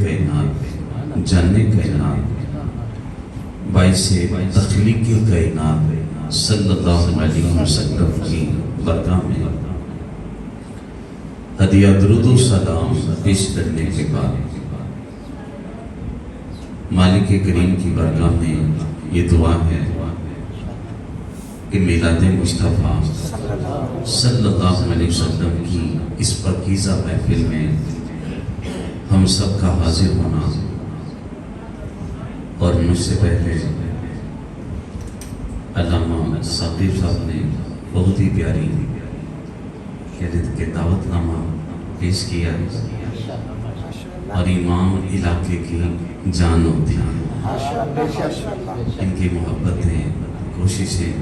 کائنات، جانے کائنات، باعث تخلیق کائنات صلی اللہ علیہ وسلم کی برگاہ میں ہدیہ درود و سلام پیش کرنے کے بعد مالک کریم کی بارگاہ میں یہ دعا ہے کہ میلاد مصطفیٰ صلی اللہ علیہ وسلم کی اس پاکیزہ محفل میں ہم سب کا حاضر ہونا، اور مجھ سے پہلے علامہ ثاقب صاحب نے بہت ہی پیاری کہ دعوت نامہ پیش کیا، اور امام علاقے کی جان ہوتی ہیں، ان کی محبتیں، کوششیں،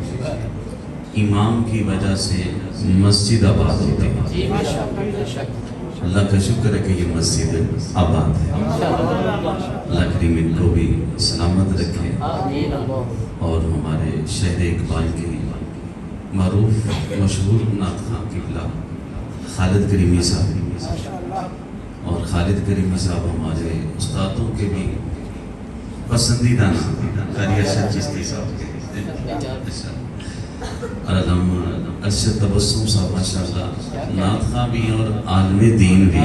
امام کی وجہ سے مسجد آباد ہوتی ہے۔ اللہ کا شکر ہے کہ یہ مسجد آباد ہے، اللہ کریم ان کو بھی سلامت رکھے، اور ہمارے شہر اقبال کی معروف مشہور نعت خواں قبلہ خالد کریمی صاحب، اور خالد کریمی صاحب ہمارے استادوں کے بھی پسندیدہ نام، قاری ارشد چشتی صاحب کے، اور علامہ ارشد تبسم صاحب ماشاءاللہ نعت خواں بھی اور عالم دین بھی،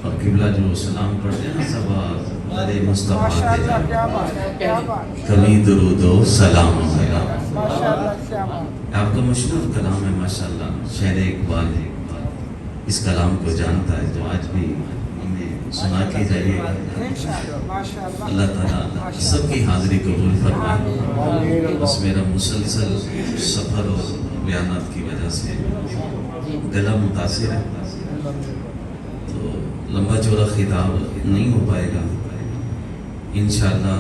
اور قبلہ جو سلام پڑھتے ہیں سب لرے مصطفیٰ کے کمی درود و سلام ہوگا۔ آپ کا مشہور کلام ہے ماشاءاللہ، شہر اقبال ہے، اس کلام کو جانتا ہے تو آج بھی ہمیں سنا کے جائیے گا۔ اللہ تعالیٰ سب کی حاضری قبول فرمائے۔ بس میرا مسلسل سفر اور بیانات کی وجہ سے گلا متاثر ہے، تو لمبا چوڑا خطاب نہیں ہو پائے گا۔ انشاءاللہ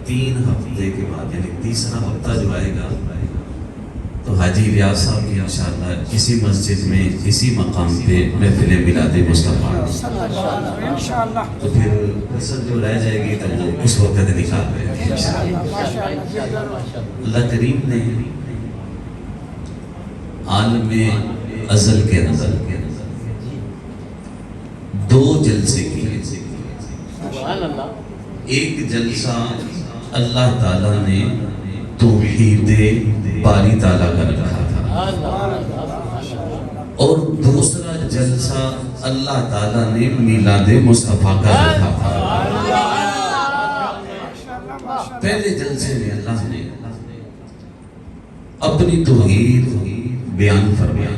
3 ہفتے کے بعد یعنی تیسرا ہفتہ جو آئے گا تو حاجی ریاض صاحب کی انشاءاللہ اسی مسجد میں اسی مقام پہ محفل میلاد مصطفیٰ، تو پھر قسم جو رہ جائے گی تو وہ اس وقت نکال رہے ہیں۔ اللہ کریم نے عالم ازل کے اندر 2 جلسے کیے۔ ایک جلسہ اللہ تعالیٰ نے توحید باری تعالیٰ کا رکھا تھا، اور دوسرا جلسہ اللہ تعالیٰ نے میلاد مصطفیٰ کا رکھا تھا۔ پہلے جلسے میں اللہ نے اپنی توحید بیان فرمائی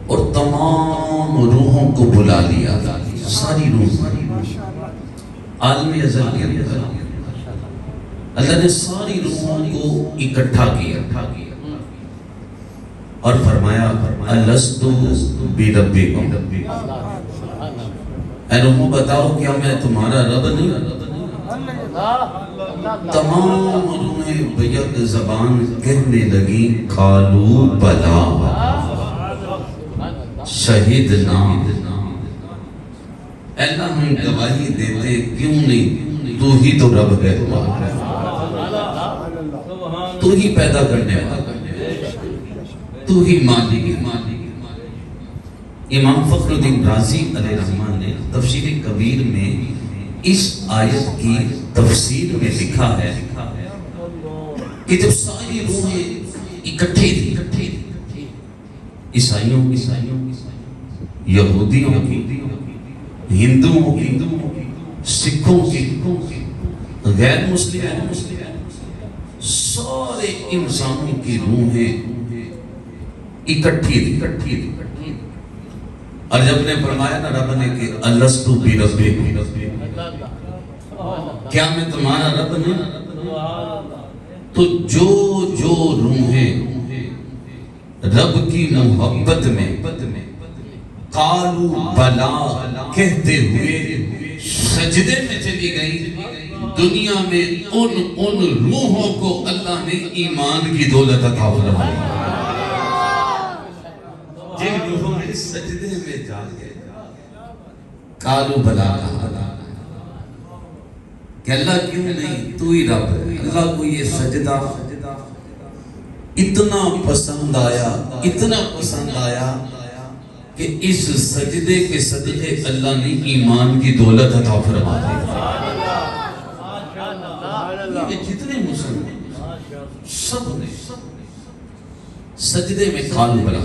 اور تمام روحوں کو بلا لیا، ساری روح عالم ازل کے اندر اللہ نے ساری روحوں کو اکٹھا کیا اور فرمایا الست بربکم، اے روحوں بتاؤ کیا میں تمہارا رب نہیں؟ تمام روحیں بیک زبان کہنے لگی قالوا بلا شہدنا، اللہ ہم گواہی دیتے کیوں نہیں، تو ہی تو رب ہے، تو ہی پیدا کرنے والا، تو ہی مالک۔ امام فخر الدین رازی علیہ الرحمن نے تفسیر کبیر میں اس آیت کی تفسیر میں لکھا ہے کہ جب ساری روحیں اکٹھی تھی، عیسائیوں کی، یہودیوں کی، ہندوؤں کی، سکھوں کی، غیر مسلموں کی، سارے انسانوں کی روحیں اکٹھی تھی، اور جب نے فرمایا نا رب نے کہ الست بربکم، کیا میں تمہارا رب نہیں؟ تو جو روحیں رب کی محبت میں قالوا بلا کہتے ہوئے سجدے میں چلی گئی، دنیا میں ان روحوں کو اللہ نے ایمان کی دولت عطا فرمائی۔ جن روحوں نے سجدے میں جا کے قالوا بلا کہا کہ اللہ کیوں نہیں، تو ہی رب ہے۔ اللہ کو یہ سجدہ اتنا پسند آیا، اتنا پسند آیا کہ اس سجدے کے صدقے اللہ نے ایمان کی دولت عطا فرما دی. یہ جتنے مسلمان سب نے سجدے میں کھال بلا.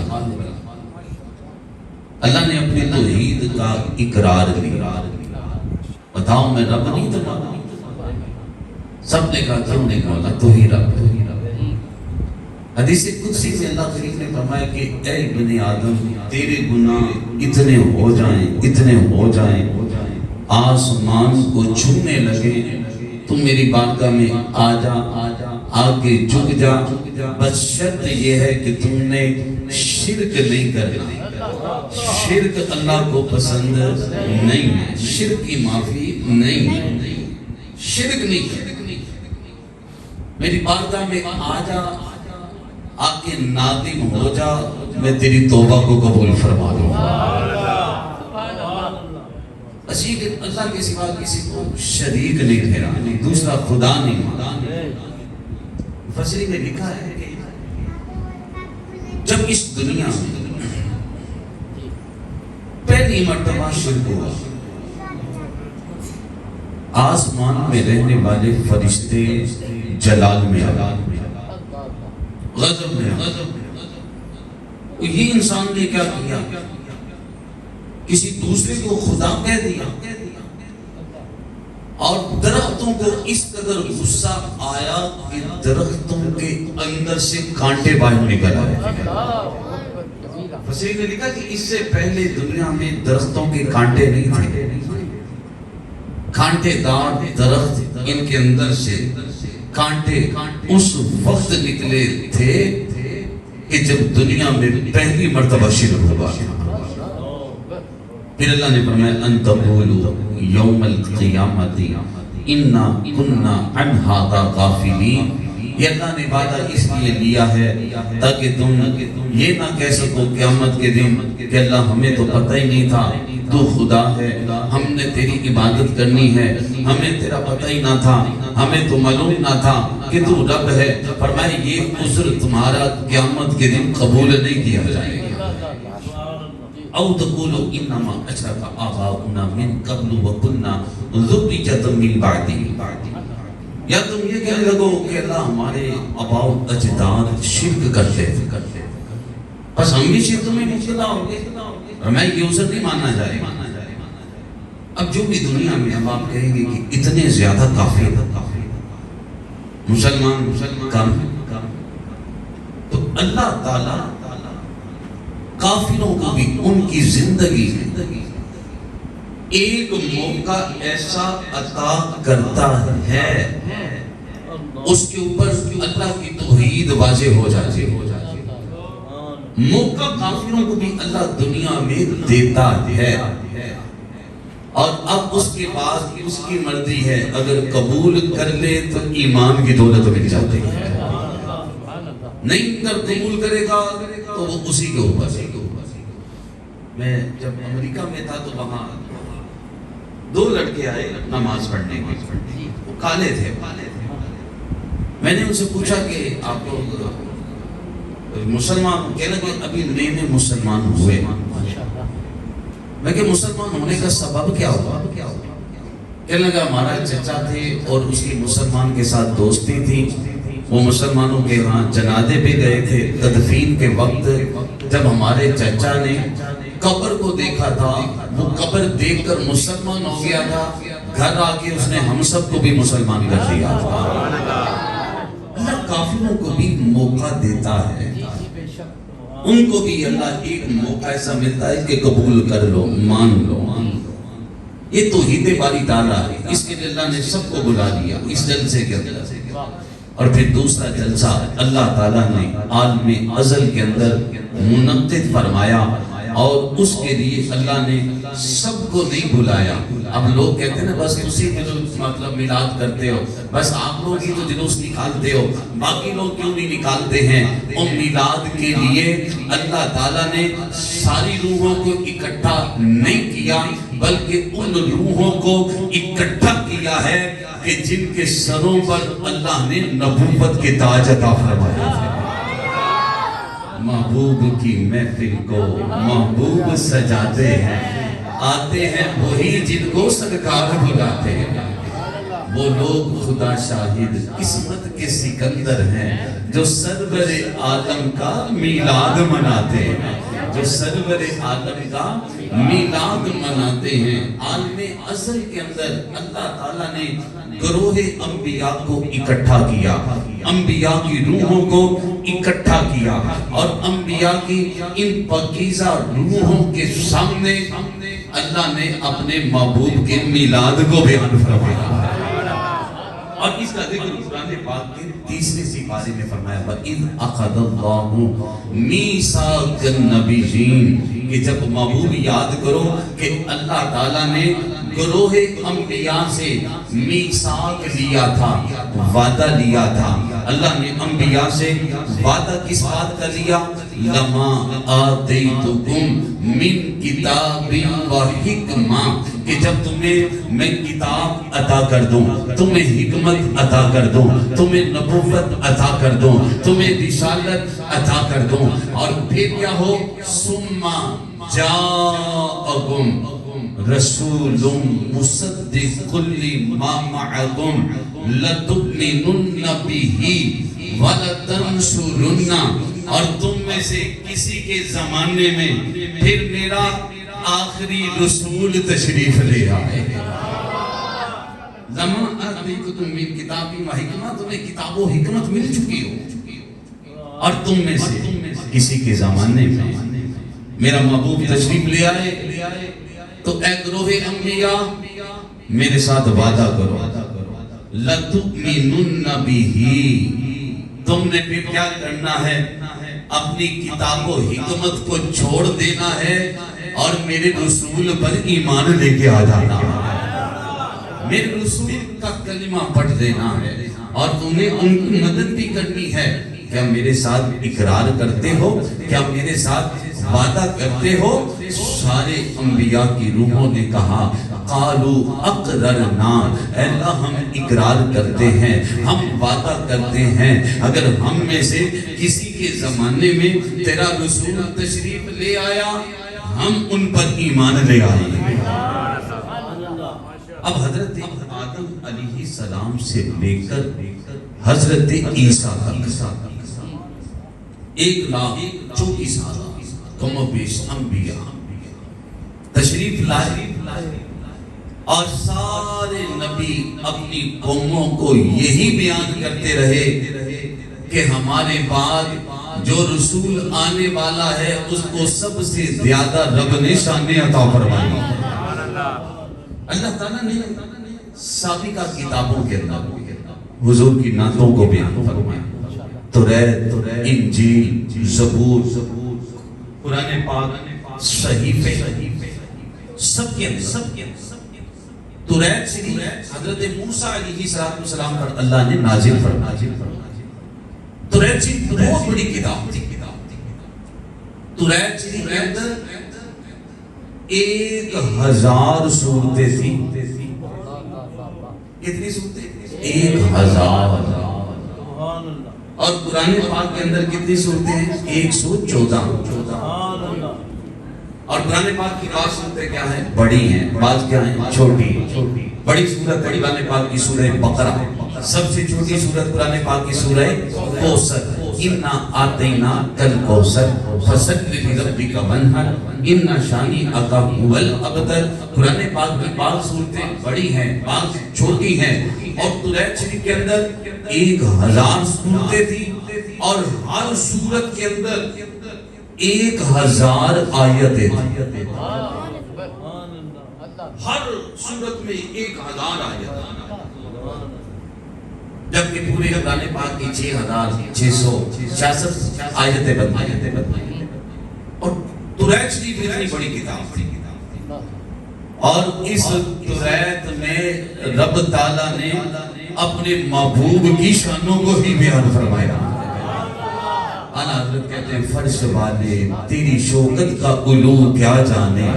اللہ نے اپنی توحید کا اقرار کیا. بتاؤ میں رب نہیں تو سب نے کہا کیوں نہیں مولا تو ہی رب. حدیث قدسی میں اللہ کریم نے فرمایا کہ اے ابن آدم تیرے گناہ اتنے ہو جائیں آسمان کو چھونے لگے تو میری بارگاہ میں آ جا آگے جھک جا. بس شرط یہ ہے کہ تم نے شرک نہیں کرنا. شرک اللہ کو پسند نہیں ہے. شرک کی معافی نہیں ہے. شرک نہیں کرنا. میری بارگاہ میں آ جا آگے نادم ہو جا میں تیری توبہ کو قبول فرما دوں گا. اسی کہ اللہ کے سوا کسی کو شریک نہیں ٹھہرا. دوسرا خدا نہیں. فصلی میں لکھا ہے کہ جب اس دنیا میں پہلی مرتبہ شرک ہوا آسمان میں رہنے والے فرشتے جلال میں غضب میں یہ انسان نے کیا کیا کسی دوسرے کو خدا کہہ دیا اور درختوں کو اس قدر غصہ آیا کہ درختوں کے اندر سے کانٹے باہر نکل آئے. فصیح نے لکھا کہ اس سے پہلے دنیا میں درختوں کے کانٹے نہیں تھے. کانٹے دار درخت ان کے اندر سے کانٹے اس وقت نکلے تھے کہ جب دنیا میں پہلی مرتبہ شرک ہوا. پھر اللہ نے فرمایا ان تقولوا یوم القیامت انا کنا عن ھذا غافلین. یہ اللہ نے وعدہ اس لیے لیا ہے تاکہ تم یہ نہ کہہ سکو قیامت کے دن کہ اللہ ہمیں تو پتہ ہی نہیں تھا تو خدا ہے, ہم نے تیری عبادت کرنی ہے, ہمیں تیرا پتہ ہی نہ تھا, ہمیں تو معلوم نہ تھا کہ تو رب ہے. فرمایا یہ عذر تمہارا قیامت کے دن قبول نہیں کیا جائے گا. او تقولوا انما اشرك آباؤنا من قبل وكنا ذرية من بعده. یا تم یہ کہنے لگو کہ اللہ ہمارے آباء و اجداد شرک کرتے تھے بس ہم بھی شرک میں مبتلا ہو گئے. میں یہ عذر نہیں ماننا جائے. اب جو بھی دنیا میں اب آپ کہیں گے کہ اتنے زیادہ کافر مسلمان کم تو اللہ تعالی کافروں کو بھی ان کی زندگی ایک موقع ایسا عطا کرتا ہے اس کے اوپر اللہ کی توحید واضح ہو جاتی ہے. موقع کافروں کو بھی اللہ دنیا میں دیتا ہے اور اب اس کے بعد اس کی مرضی ہے اگر قبول کر لے تو ایمان کی دولت مل جاتی ہے, نہیں کر قبول کرے گا تو وہ اسی کے اوپر. میں جب امریکہ میں تھا تو وہاں دو لڑکے آئے نماز پڑھنے کے, وہ کالے تھے. میں نے ان سے پوچھا کہ آپ لوگ مسلمان, کہنے لگے ابھی نئے نئے مسلمان ہوئے. میں کہ مسلمان ہونے کا سبب کیا ہوا؟ کہنے لگا ہمارا چچا تھے اور اس کی مسلمان کے ساتھ دوستی تھی, وہ مسلمانوں کے ہاں جنازے پہ گئے تھے. تدفین کے وقت جب ہمارے چچا نے قبر کو دیکھا تھا وہ قبر دیکھ کر مسلمان ہو گیا تھا, گھر آ کے اس نے ہم سب کو بھی مسلمان کر دیا. اللہ کافروں کو بھی موقع دیتا ہے, ان کو بھی اللہ ایک موقع ایسا ملتا ہے کہ قبول کر لو, مان لو. یہ توحید باری تعالیٰ ہے, اس کے لیے اللہ نے سب کو بلا دیا اس جلسے کے اندر. اور پھر دوسرا جلسہ اللہ تعالیٰ نے عالم ازل کے اندر منعقد فرمایا اور اس کے لیے اللہ نے سب کو نہیں بلایا. اب لوگ کہتے ہیں نا بس اسی جلوس مطلب میلاد کرتے ہو, بس آپ لوگ ہی تو جلوس نکالتے ہو, باقی لوگ کیوں نہیں نکالتے ہیں؟ اور میلاد کے لیے اللہ تعالیٰ نے ساری روحوں کو اکٹھا نہیں کیا بلکہ ان روحوں کو اکٹھا کیا ہے کہ جن کے سروں پر اللہ نے نبوت کے تاج عطا فرمائے. محبوب کی محفل کو محبوب سجاتے ہیں، آتے ہیں وہی جن کو سرکار بلاتے ہیں۔ وہ لوگ خدا شاہد قسمت کے سکندر ہیں جو سرور عالم کا میلاد مناتے ہیں، جو سرور عالم کا میلاد مناتے ہیں۔ عالم ازل کے اندر اللہ تعالیٰ نے گروہ انبیاء کو اکٹھا کیا، انبیاء کی روحوں کو اکٹھا کیا، اور انبیاء کی ان پاکیزہ روحوں کے سامنے اللہ نے اپنے محبوب کے میلاد کو بیان فرمایا۔ اور اس کا ذکر قرآن پاک کے تیسرے سپارے میں فرمایا، وَإِذْ أَخَذَ اللَّهُ مِيثَاقَ النَّبِيِّينَ، کہ جب محبوب یاد کرو کہ اللہ تعالیٰ نے گروہ انبیاء سے میثاق لیا تھا، وعدہ لیا تھا۔ اللہ نے انبیاء سے وعدہ کس بات کا لیا؟ لَمَا آتَيْتُكُم مِّن کِتَابٍ وَحِکْمَةٍ، کہ جب تمہیں میں کتاب عطا کر دوں، تمہیں حکمت عطا کر دوں، تمہیں نبوت عطا کر دوں، تمہیں رسالت عطا کر دوں، اور پھر کیا ہو؟ ثُمَّ جَاءَكُمْ رسول مصدق لما معكم لتؤمنن به ولتنصرن، اور تم میں سے کسی کے زمانے میں پھر میرا آخری رسول تشریف لے آئے۔ لما آتیتکم من کتاب و حکمہ، تمہیں کتاب و حکمت مل چکی ہو، اور تم میں سے کسی کے زمانے میں میرا محبوب تشریف لے آئے، تو اے گروہ انبیاء میرے ساتھ وعدہ کرو، لَتُؤْمِنُنَّ بِهِ، تم نے پھر کیا کرنا ہے؟ اپنی کتاب و حکمت کو چھوڑ دینا ہے اور میرے رسول پر ایمان لے کے آ جانا ہے، میرے رسول کا کلمہ پڑھ دینا ہے، اور تمہیں ان کی مدد بھی کرنی ہے۔ کیا میرے ساتھ اقرار کرتے ہو؟ کیا میرے ساتھ وعدہ کرتے ہو؟ سارے انبیاء کی روحوں نے کہا قالوا اقررنا، اے اللہ ہم اقرار کرتے ہیں، ہم وعدہ کرتے ہیں، اگر ہم میں سے کسی کے زمانے میں تیرا رسول تشریف لے آیا ہم ان پر ایمان لے آئیں گے۔ اب حضرت آدم علیہ السلام سے لے کر حضرت عیسیٰ تک 1,34,000 کم و بیش انبیاء تشریف لائے، اور سارے نبی اپنی قوموں کو یہی بیان کرتے رہے کہ ہمارے بعد جو رسول آنے والا ہے اس کو سب سے زیادہ رب نے شان عطا فرمائی۔ اللہ تعالیٰ نے سابقہ کتابوں کے اندر حضور کی نعتوں کو بیان فرمایا، توریت، انجیل، زبور، قرآن پاک، صحیفے، سب کے اندر توریت شریف حضرت موسیٰ علیہ السلام پر اللہ نے نازل فرمایا۔ توریت شریف بہت بڑی کتاب تھی۔ توریت شریف کے اندر 1000 سورتیں تھیں۔ کتنی سورتیں؟ 1000۔ اور قرآن پاک کے اندر کتنی سورتیں ہیں؟ 114۔ اور قرآن پاک کی بعض سورتیں کیا ہیں؟ بڑی ہیں، بعض کیا ہیں؟ چھوٹی۔ بڑی سورت قرآن پاک کی سورہ بقرہ، سب سے چھوٹی سورت قرآن پاک کی سورہ کوثر، اِنَّا أَعْطَيْنَاكَ الْكَوْثَرَ فَصَلِّ لِرَبِّكَ وَانْحَرْ إِنَّ شَانِئَكَ هُوَ الْأَبْتَرُ۔ قرآن پاک کی بعض صورتیں بڑی ہیں، بعض چھوٹی ہیں، اور توریت شریف کے اندر 1000 صورتیں تھیں، اور ہر صورت کے اندر 1000 آیتیں تھیں۔ ہر صورت میں 1000 آیتیں، جبکہ پورے قرآن پاک کی 6666 آیتیں بنائی۔ اور توریت شریف اتنی بڑی کتاب تھی، اور اس توریت میں رب تعالیٰ نے اپنے محبوب کی شانوں کو ہی بیان فرمایا۔ اعلیٰ حضرت کہتے ہیں فرش والے تیری شوکت کا علو کیا جانے،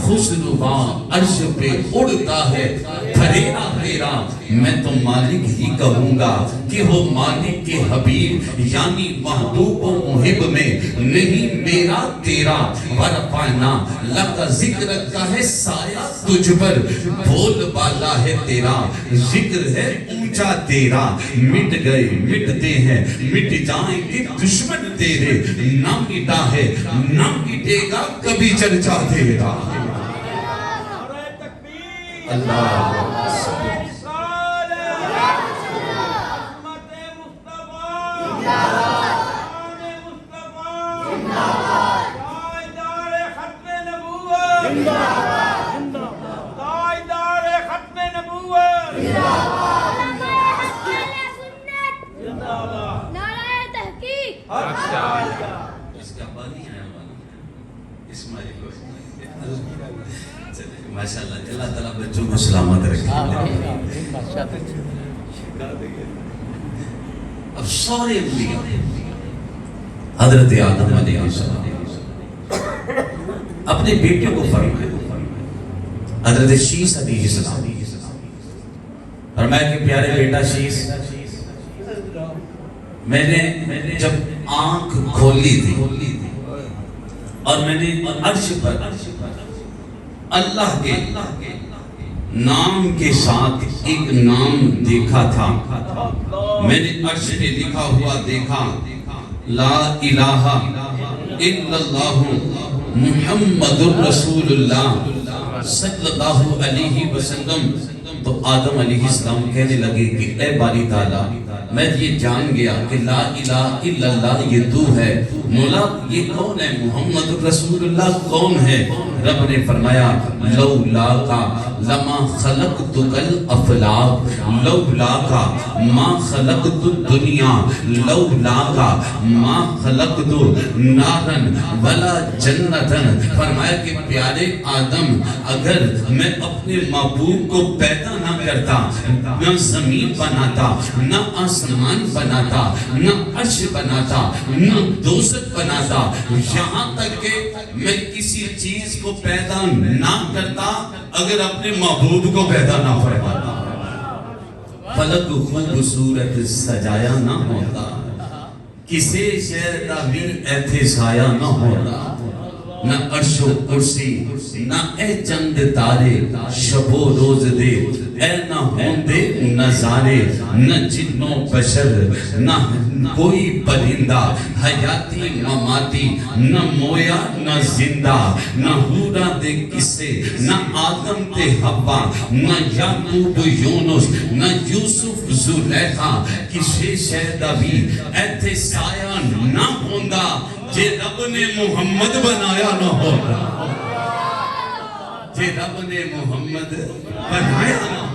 خسروا عرش پہ اڑتا ہے پھریرا تیرا، میں تو مالک ہی کہوں گا کہ ہو مالک کے حبیب، یعنی محبوب و محب میں نہیں میرا تیرا۔ ورفعنا لک ذکرک کا ہے سایہ تجھ پر، بول بالا ہے تیرا، ذکر ہے اونچا تیرا۔ مٹ گئے مٹتے ہیں مٹ جائیں گے دشمن تیرے، نہ مٹا ہے نہ مٹے گا کبھی چرچا تیرا۔ اللہ ماشاءاللہ، اللہ تعالیٰ بچوں کو سلامت رکھے۔ اب سارے انبیاء حضرت آدم علیہ السلام اپنے بیٹے کو فرمایا، حضرت شیس علیہ السلام فرمایا کہ پیارے بیٹا شیس، میں نے جب آنکھ کھولی تھی اور میں نے عرش پر اللہ کے نام کے ساتھ ایک نام دیکھا تھا، میں نے عرش پہ لکھا ہوا دیکھا، لا الہ الا اللہ محمد الرسول اللہ صلی اللہ علیہ وسلم۔ تو آدم علیہ السلام کہنے لگے کہ اے باری تعالیٰ، میں یہ جان گیا کہ لا الہ الا اللہ یہ تو ہے، مولا یہ کون ہے، محمد الرسول اللہ کون ہے؟ رب نے فرمایا لولاک لما خلقتک الافلاک، لولاک ما خلقت الدنیا، لولاک ما خلقت نارا ولا جنتا۔ فرمایا کہ پیارے آدم، اگر میں اپنے محبوب کو پیدا نہ کرتا، نہ زمین بناتا، نہ آسمان بناتا، نہ عرش بناتا، نہ دوزخ بناتا، یہاں تک کہ میں کسی چیز کو پیدا نہ کرتا اگر اپنے محبوب کو پیدا نہ فرماتا، فلک خوبصورت سجایا نہ ہوتا، کسی شہر کا بھی احتسایا نہ ہوتا، نہ عرش و کرسی، نہ اے چند تارے شب و روز دے، اے نہ ہوندے نظارے، نہ جن و بشر، نہ کوئی پرندہ، حیاتی مماتی، نہ مویا نہ زندہ، نہ ہورا دے کسے، نہ آدم تے حوا، نہ یعقوب یونس، نہ یوسف زلیخا، کسی شہدہ بھی ایتھے سایہ نہ ہوندہ جے رب نے محمد بنایا نہ ہوتا، جے رب نے محمد بنایا نہ ہوتا۔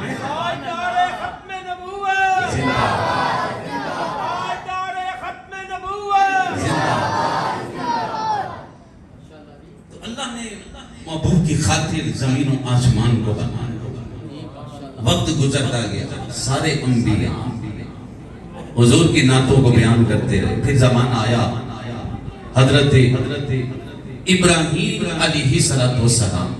اللہ نے محبوب کی خاطر زمین و آسمان کو بنایا، وقت گزرتا گیا، سارے انبیاء حضور کی نعتوں کو بیان کرتے رہے، پھر زمانہ آیا حضرت ابراہیم علیہ السلام،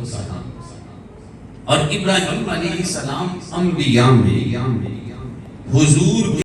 اور ابراہیم علیہ السلام انبیاء میں حضور